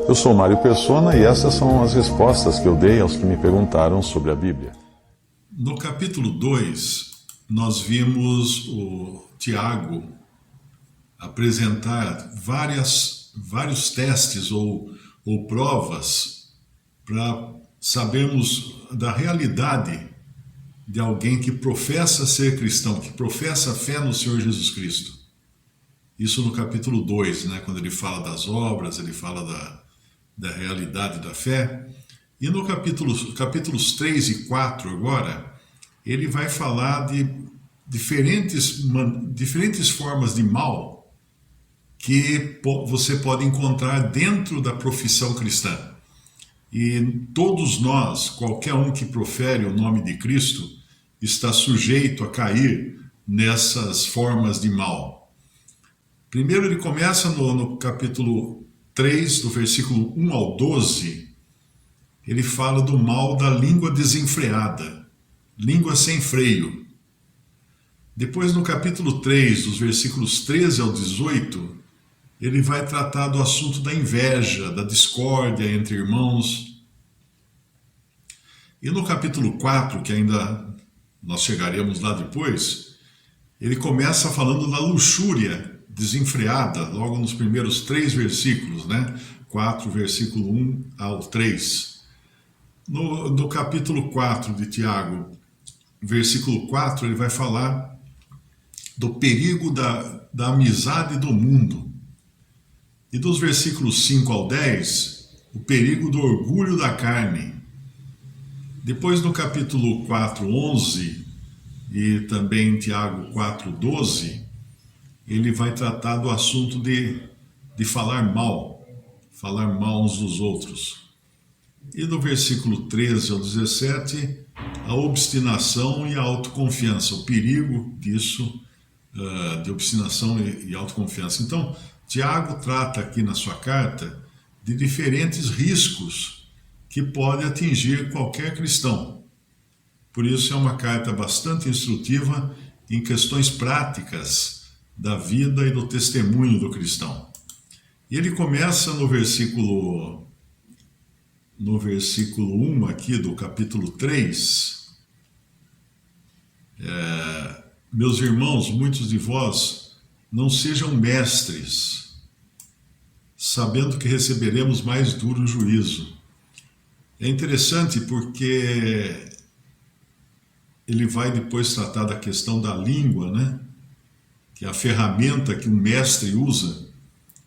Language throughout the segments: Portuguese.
Eu sou Mário Persona e essas são as respostas que eu dei aos que me perguntaram sobre a Bíblia. No capítulo 2, nós vimos o Tiago apresentar vários testes ou provas para sabermos da realidade de alguém que professa ser cristão, que professa a fé no Senhor Jesus Cristo. Isso no capítulo 2, né, quando ele fala das obras, ele fala da realidade da fé. E no capítulos 3 e 4 agora, ele vai falar de diferentes formas de mal que você pode encontrar dentro da profissão cristã. E todos nós, qualquer um que profere o nome de Cristo, está sujeito a cair nessas formas de mal. Primeiro ele começa no capítulo 3, do versículo 1 ao 12, ele fala do mal da língua desenfreada, língua sem freio. Depois no capítulo 3, dos versículos 13 ao 18, ele vai tratar do assunto da inveja, da discórdia entre irmãos. E no capítulo 4, que ainda nós chegaremos lá depois, ele começa falando da luxúria desenfreada, logo nos primeiros 3 versículos, né? 4, versículo 1 ao 3. No capítulo 4 de Tiago, versículo 4, ele vai falar do perigo da amizade do mundo. E dos versículos 5 ao 10, o perigo do orgulho da carne. Depois no capítulo 4, 11, e também em Tiago 4, 12, ele vai tratar do assunto de falar mal uns dos outros. E do versículo 13 ao 17, a obstinação e a autoconfiança, o perigo disso, de obstinação e autoconfiança. Então, Tiago trata aqui na sua carta de diferentes riscos que podem atingir qualquer cristão. Por isso é uma carta bastante instrutiva em questões práticas da vida e do testemunho do cristão. E ele começa no versículo 1 aqui do capítulo 3. Meus irmãos, muitos de vós não sejam mestres, sabendo que receberemos mais duro juízo. É interessante porque ele vai depois tratar da questão da língua, né? Que a ferramenta que um mestre usa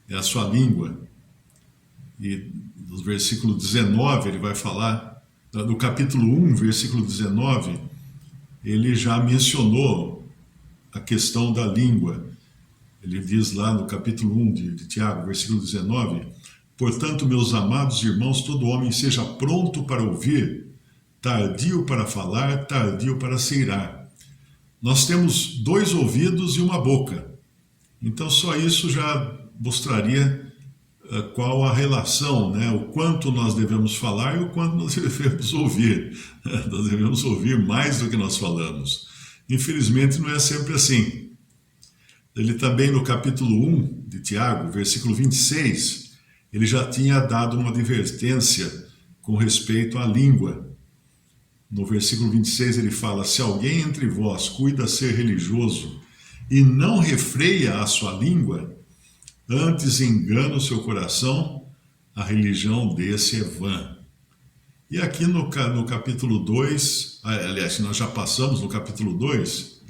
é a sua língua. E no versículo 19 ele vai falar, no capítulo 1, versículo 19, ele já mencionou a questão da língua. Ele diz lá no capítulo 1 de Tiago, versículo 19, portanto, meus amados irmãos, todo homem seja pronto para ouvir, tardio para falar, tardio para se irar. Nós temos 2 ouvidos e uma boca. Então, só isso já mostraria qual a relação, né? O quanto nós devemos falar e o quanto nós devemos ouvir. Nós devemos ouvir mais do que nós falamos. Infelizmente, não é sempre assim. Ele também, no capítulo 1 de Tiago, versículo 26, ele já tinha dado uma advertência com respeito à língua. No versículo 26 ele fala, se alguém entre vós cuida ser religioso e não refreia a sua língua, antes engana o seu coração, a religião desse é vã. E aqui no capítulo 2, aliás, nós já passamos no capítulo 2,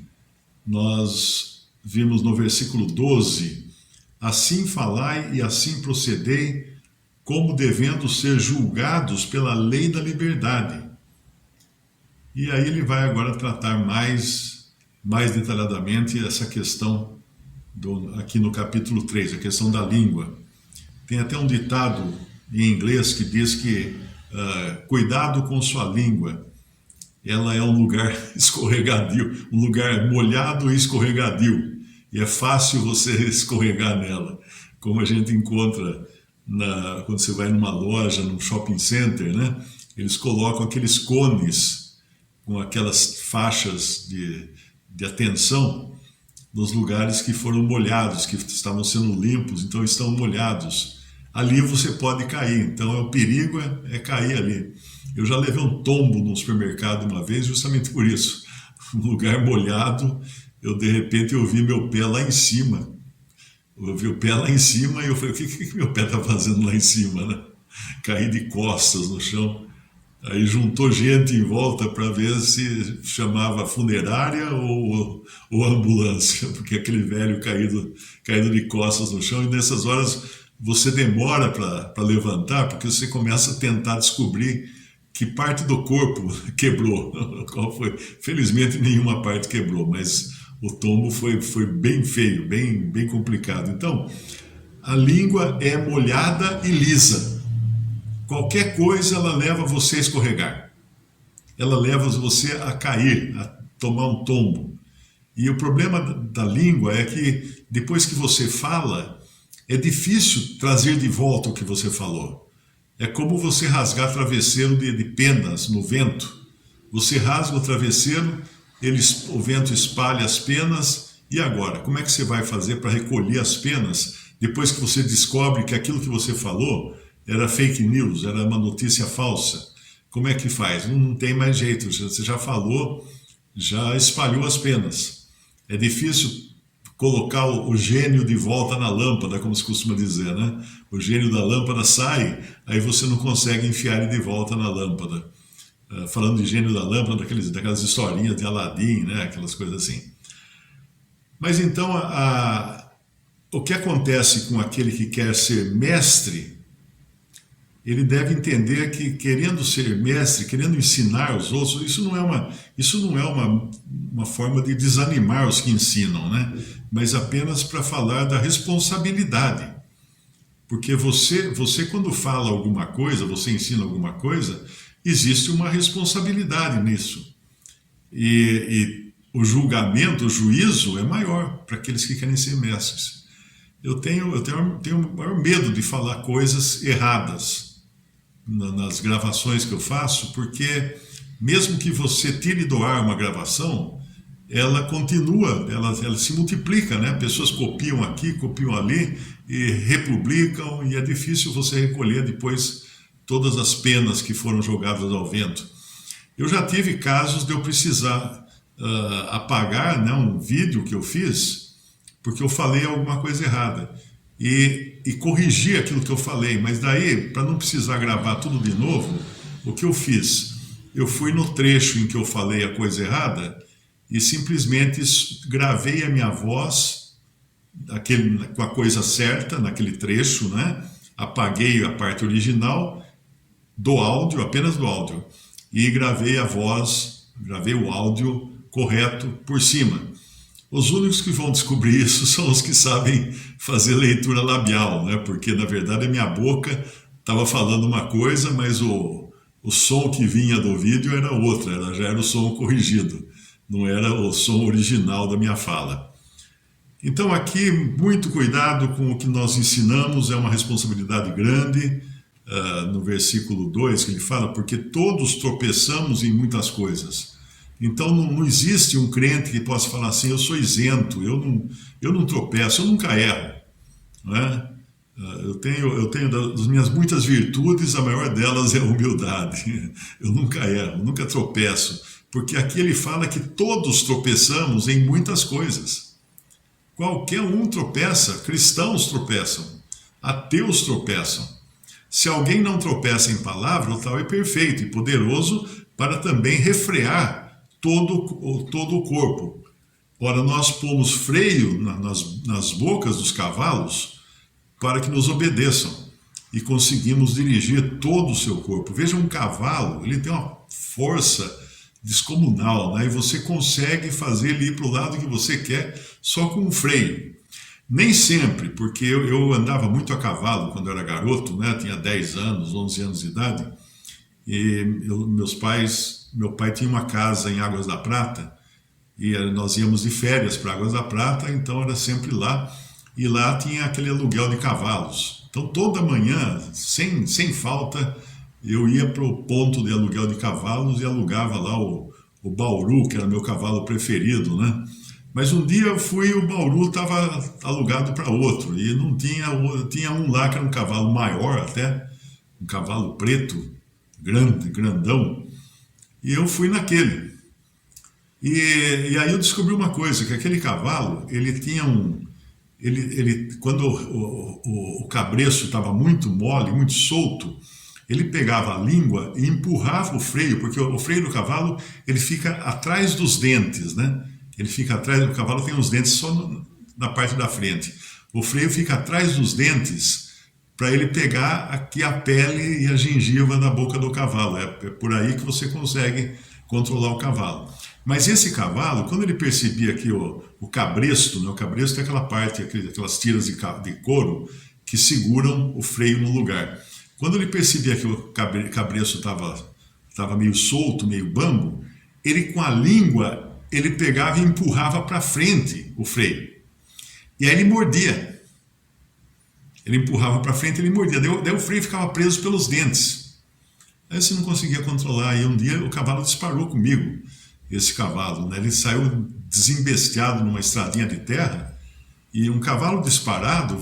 nós vimos no versículo 12, assim falai e assim procedei, como devendo ser julgados pela lei da liberdade. E aí ele vai agora tratar mais detalhadamente essa questão aqui no capítulo 3, a questão da língua. Tem até um ditado em inglês que diz que cuidado com sua língua, ela é um lugar escorregadio, um lugar molhado e escorregadio, e é fácil você escorregar nela, como a gente encontra quando você vai numa loja, num shopping center, né? Eles colocam aqueles cones com aquelas faixas de atenção nos lugares que foram molhados, que estavam sendo limpos, então estão molhados. ali você pode cair. Então o perigo é cair ali. Eu já levei um tombo no supermercado uma vez justamente por isso. Um lugar molhado, eu de repente eu vi meu pé lá em cima. Eu vi o pé lá em cima e eu falei, o que meu pé está fazendo lá em cima, né? Caí de costas no chão. Aí juntou gente em volta para ver se chamava funerária ou ambulância, porque aquele velho caído de costas no chão, e nessas horas você demora para levantar, porque você começa a tentar descobrir que parte do corpo quebrou. Qual foi? Felizmente nenhuma parte quebrou, mas o tombo foi bem feio, bem complicado. Então, a língua é molhada e lisa. Qualquer coisa ela leva você a escorregar. Ela leva você a cair, a tomar um tombo. E o problema da língua é que depois que você fala, é difícil trazer de volta o que você falou. É como você rasgar travesseiro de penas no vento. Você rasga o travesseiro, o vento espalha as penas, e agora? Como é que você vai fazer para recolher as penas depois que você descobre que aquilo que você falou era fake news, era uma notícia falsa? Como é que faz? Não tem mais jeito, você já falou, já espalhou as penas. É difícil colocar o gênio de volta na lâmpada, como se costuma dizer, né? O gênio da lâmpada sai, aí você não consegue enfiar ele de volta na lâmpada. Falando de gênio da lâmpada, daquelas historinhas de Aladim, né? Aquelas coisas assim. Mas então, o que acontece com aquele que quer ser mestre, ele deve entender que querendo ser mestre, querendo ensinar os outros, isso não é uma forma de desanimar os que ensinam, né? Mas apenas para falar da responsabilidade. Porque você quando fala alguma coisa, você ensina alguma coisa, existe uma responsabilidade nisso. E o julgamento, o juízo é maior para aqueles que querem ser mestres. Eu tenho o maior medo de falar coisas erradas nas gravações que eu faço, porque mesmo que você tire do ar uma gravação, ela continua, ela se multiplica, né? Pessoas copiam aqui, copiam ali e republicam, e é difícil você recolher depois todas as penas que foram jogadas ao vento. Eu já tive casos de eu precisar apagar, né, um vídeo que eu fiz porque eu falei alguma coisa errada e corrigir aquilo que eu falei, mas daí, para não precisar gravar tudo de novo, o que eu fiz? Eu fui no trecho em que eu falei a coisa errada e simplesmente gravei a minha voz com a coisa certa, naquele trecho, né? Apaguei a parte original do áudio, apenas do áudio, e gravei a voz, gravei o áudio correto por cima. Os únicos que vão descobrir isso são os que sabem fazer leitura labial, né? Porque na verdade a minha boca estava falando uma coisa, mas o som que vinha do vídeo era outra, já era o som corrigido, não era o som original da minha fala. Então aqui, muito cuidado com o que nós ensinamos, é uma responsabilidade grande, no versículo 2 que ele fala, porque todos tropeçamos em muitas coisas. Então não existe um crente que possa falar assim, eu sou isento, eu não tropeço, eu nunca erro. Não é? Eu tenho das minhas muitas virtudes, a maior delas é a humildade. Eu nunca erro, nunca tropeço. Porque aqui ele fala que todos tropeçamos em muitas coisas. Qualquer um tropeça, cristãos tropeçam, ateus tropeçam. Se alguém não tropeça em palavra, o tal é perfeito e poderoso para também refrear todo o corpo. Ora, nós pomos freio nas bocas dos cavalos para que nos obedeçam e conseguimos dirigir todo o seu corpo. Veja, um cavalo, ele tem uma força descomunal, né? E você consegue fazer ele ir para o lado que você quer só com um freio. Nem sempre, porque eu andava muito a cavalo quando eu era garoto, né? Tinha 10 anos, 11 anos de idade, e meu pai tinha uma casa em Águas da Prata, e nós íamos de férias para Águas da Prata, então era sempre lá, e lá tinha aquele aluguel de cavalos. Então toda manhã, sem falta, eu ia para o ponto de aluguel de cavalos e alugava lá o Bauru, que era meu cavalo preferido, né? Mas um dia eu fui e o Bauru estava alugado para outro, e não tinha um lá que era um cavalo maior até, um cavalo preto, grande, grandão, e eu fui naquele. E aí eu descobri uma coisa, que aquele cavalo, ele tinha um... quando o cabreço estava muito mole, muito solto, ele pegava a língua e empurrava o freio, porque o freio do cavalo, ele fica atrás dos dentes, né? Ele fica atrás, o cavalo tem os dentes só na parte da frente. O freio fica atrás dos dentes para ele pegar aqui a pele e a gengiva da boca do cavalo. É por aí que você consegue controlar o cavalo. Mas esse cavalo, quando ele percebia que o cabresto, né, o cabresto é aquela parte, aquelas tiras de couro que seguram o freio no lugar. Quando ele percebia que o cabresto estava meio solto, meio bambo, ele com a língua, ele pegava e empurrava para frente o freio. E aí ele mordia. Ele empurrava para frente e ele mordia. Daí o freio ficava preso pelos dentes. Aí você não conseguia controlar. E um dia o cavalo disparou comigo, esse cavalo, né? Ele saiu desembestiado numa estradinha de terra. E um cavalo disparado,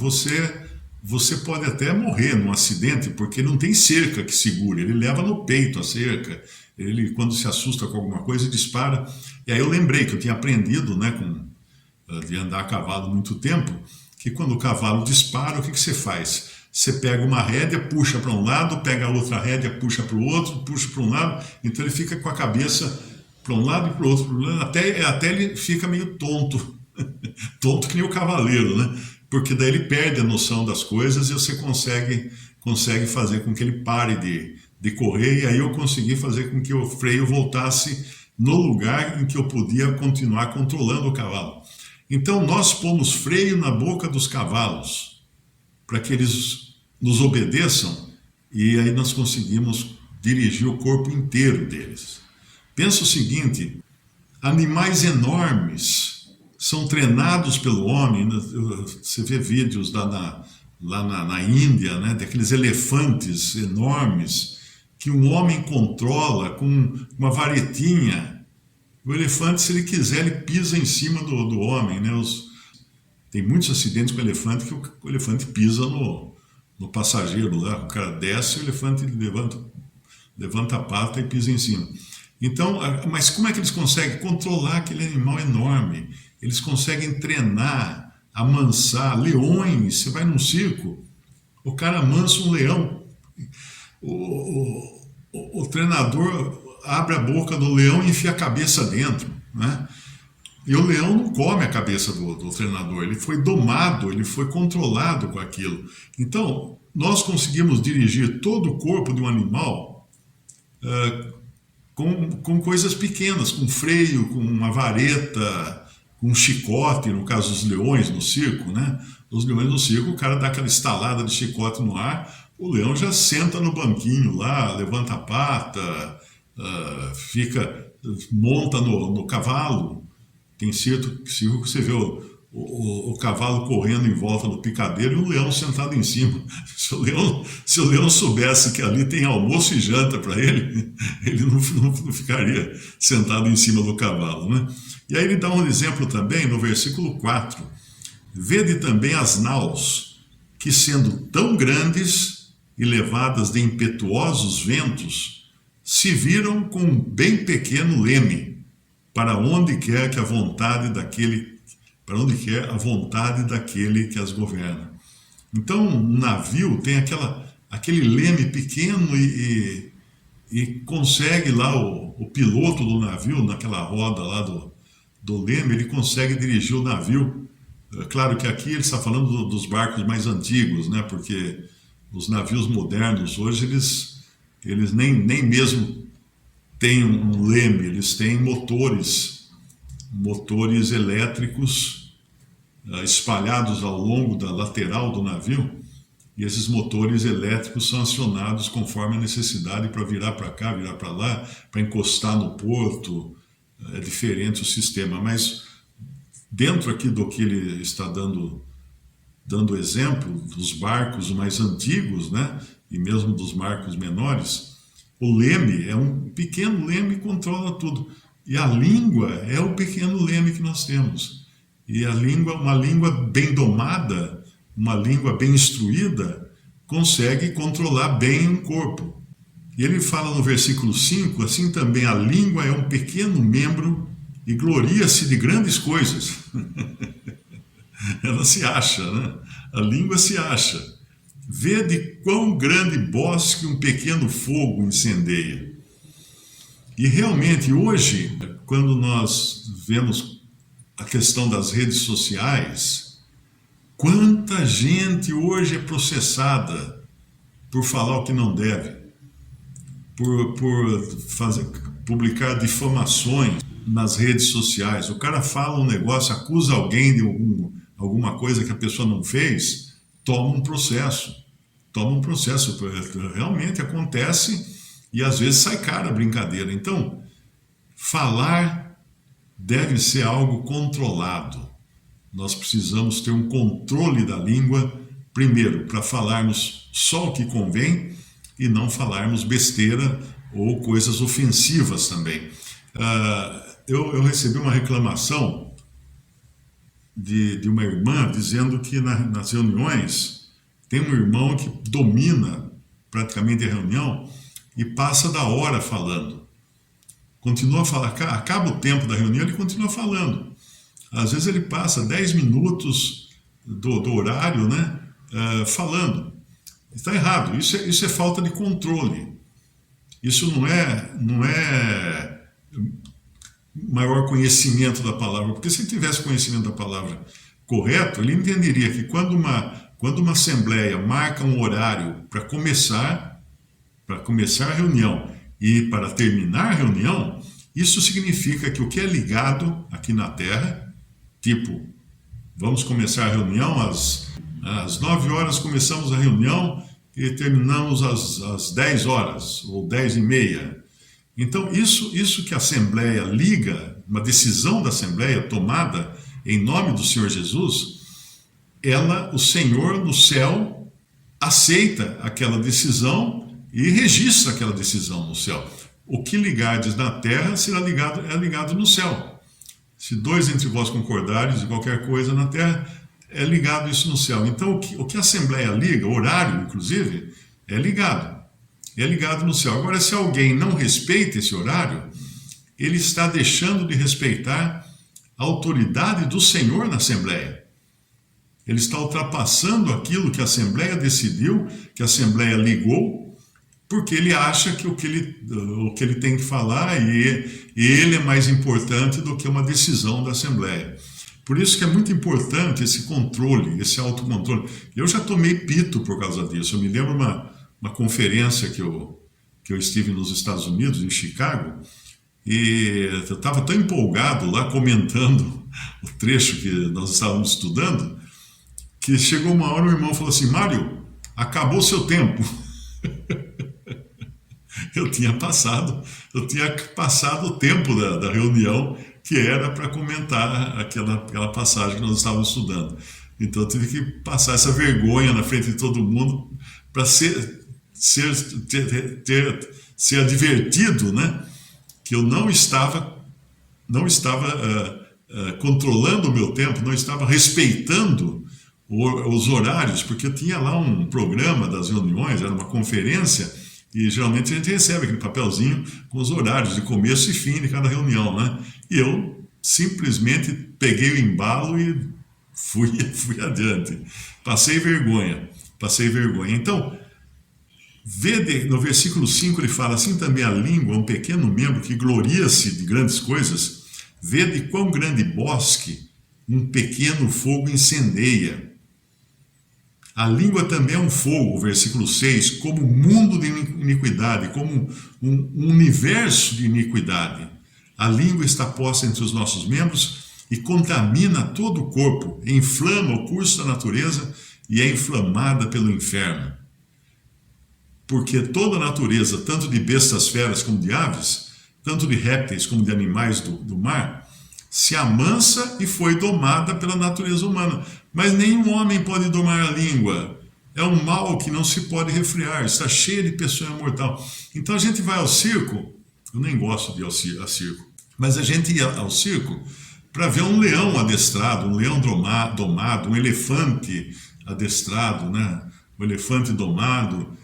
você pode até morrer num acidente, porque não tem cerca que segure. Ele leva no peito a cerca. Ele, quando se assusta com alguma coisa, dispara. E aí eu lembrei que eu tinha aprendido, né, de andar a cavalo há muito tempo, que quando o cavalo dispara, o que você faz? Você pega uma rédea, puxa para um lado, pega a outra rédea, puxa para o outro, puxa para um lado, então ele fica com a cabeça para um lado e para o outro, até ele fica meio tonto, tonto que nem o cavaleiro, né? Porque daí ele perde a noção das coisas e você consegue fazer com que ele pare de correr, e aí eu consegui fazer com que o freio voltasse no lugar em que eu podia continuar controlando o cavalo. Então nós pomos freio na boca dos cavalos para que eles nos obedeçam, e aí nós conseguimos dirigir o corpo inteiro deles. Pensa o seguinte, animais enormes são treinados pelo homem, você vê vídeos lá na Índia, né, daqueles elefantes enormes que um homem controla com uma varetinha. O elefante, se ele quiser, ele pisa em cima do homem, né? Tem muitos acidentes com o elefante que o elefante pisa no passageiro lá. O cara desce, o elefante levanta a pata e pisa em cima. Então, mas como é que eles conseguem controlar aquele animal enorme? Eles conseguem treinar, amansar leões. Você vai num circo, o cara amansa um leão. O treinador abre a boca do leão e enfia a cabeça dentro, né? E o leão não come a cabeça do treinador, ele foi domado, ele foi controlado com aquilo. Então, nós conseguimos dirigir todo o corpo de um animal com coisas pequenas, com freio, com uma vareta, com um chicote, no caso dos leões no circo, né? Os leões no circo, o cara dá aquela estalada de chicote no ar, o leão já senta no banquinho lá, levanta a pata, monta no cavalo. Tem circo que você vê o cavalo correndo em volta do picadeiro e o leão sentado em cima. Se o leão soubesse que ali tem almoço e janta para ele, ele não ficaria sentado em cima do cavalo, né? E aí ele dá um exemplo também no versículo 4. Vede também as naus, que sendo tão grandes e levadas de impetuosos ventos, se viram com um bem pequeno leme, para onde quer a vontade daquele que as governa. Então, um navio tem aquele leme pequeno e consegue lá o piloto do navio, naquela roda lá do leme, ele consegue dirigir o navio. Claro que aqui ele está falando dos barcos mais antigos, né? Porque os navios modernos hoje, eles nem mesmo têm um leme, eles têm motores elétricos espalhados ao longo da lateral do navio, e esses motores elétricos são acionados conforme a necessidade para virar para cá, virar para lá, para encostar no porto. É diferente o sistema, mas dentro aqui do que ele está dando exemplo dos barcos mais antigos, né, e mesmo dos barcos menores, o leme é um pequeno leme que controla tudo. E a língua é o pequeno leme que nós temos. E uma língua bem domada, uma língua bem instruída, consegue controlar bem o corpo. E ele fala no versículo 5, assim também a língua é um pequeno membro e gloria-se de grandes coisas. Ela se acha, né? A língua se acha. Vede quão grande bosque um pequeno fogo incendeia. E realmente hoje, quando nós vemos a questão das redes sociais, quanta gente hoje é processada por falar o que não deve, por publicar difamações nas redes sociais. O cara fala um negócio, acusa alguém de alguma coisa que a pessoa não fez, toma um processo. Realmente acontece e às vezes sai cara a brincadeira. Então, falar deve ser algo controlado. Nós precisamos ter um controle da língua, primeiro, para falarmos só o que convém e não falarmos besteira ou coisas ofensivas também. Eu recebi uma reclamação de uma irmã dizendo que nas reuniões tem um irmão que domina praticamente a reunião e passa da hora falando. Continua a falar, acaba o tempo da reunião, ele continua falando. Às vezes ele passa 10 minutos do horário, né, falando. Está errado, isso é falta de controle. Isso não é maior conhecimento da palavra, porque se ele tivesse conhecimento da palavra correto, ele entenderia que quando uma assembleia marca um horário para começar a reunião e para terminar a reunião, isso significa que o que é ligado aqui na Terra, tipo, vamos começar a reunião às 9 horas, começamos a reunião e terminamos às 10 horas ou 10 e meia. Então, isso que a Assembleia liga, uma decisão da Assembleia tomada em nome do Senhor Jesus, o Senhor no céu aceita aquela decisão e registra aquela decisão no céu. O que ligardes na terra será ligado no céu. Se dois entre vós concordares de qualquer coisa na terra, é ligado isso no céu. Então, o que a Assembleia liga, horário inclusive, é ligado no céu. Agora, se alguém não respeita esse horário, ele está deixando de respeitar a autoridade do Senhor na Assembleia. Ele está ultrapassando aquilo que a Assembleia decidiu, que a Assembleia ligou, porque ele acha que o que ele tem que falar e ele é mais importante do que uma decisão da Assembleia. Por isso que é muito importante esse controle, esse autocontrole. Eu já tomei pito por causa disso. Eu me lembro uma conferência que eu estive nos Estados Unidos, em Chicago, e eu estava tão empolgado lá comentando o trecho que nós estávamos estudando, que chegou uma hora o irmão falou assim: Mário, acabou seu tempo. Eu tinha passado o tempo da reunião que era para comentar aquela passagem que nós estávamos estudando. Então eu tive que passar essa vergonha na frente de todo mundo para ser advertido, né, que eu não estava controlando o meu tempo, não estava respeitando os horários, porque eu tinha lá um programa das reuniões, era uma conferência, e geralmente a gente recebe aquele papelzinho com os horários de começo e fim de cada reunião, né? E eu simplesmente peguei o embalo e fui adiante. Passei vergonha. Então, no versículo 5 ele fala, assim também a língua, um pequeno membro que gloria-se de grandes coisas, vede quão grande bosque um pequeno fogo incendeia. A língua também é um fogo, versículo 6, como um mundo de iniquidade, como um universo de iniquidade. A língua está posta entre os nossos membros e contamina todo o corpo, inflama o curso da natureza e é inflamada pelo inferno. Porque toda a natureza, tanto de bestas feras como de aves, tanto de répteis como de animais do mar, se amansa e foi domada pela natureza humana. Mas nenhum homem pode domar a língua. É um mal que não se pode refrear, está cheio de peçonha mortal. Então a gente vai ao circo, eu nem gosto de ir ao circo, mas a gente ia ao circo para ver um leão adestrado, um leão domado, um elefante adestrado, né? Um elefante domado,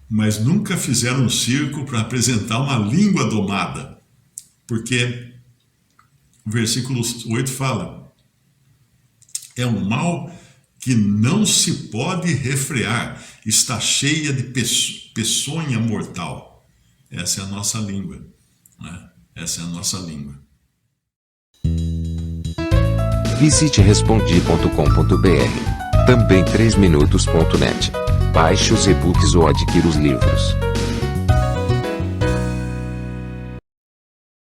mas nunca fizeram um circo para apresentar uma língua domada, porque o versículo 8 fala: é um mal que não se pode refrear, está cheia de peçonha mortal. Essa é a nossa língua, né? Essa é a nossa língua. Visite respondi.com.br. Também 3minutos.net. Baixe os e-books ou adquira os livros.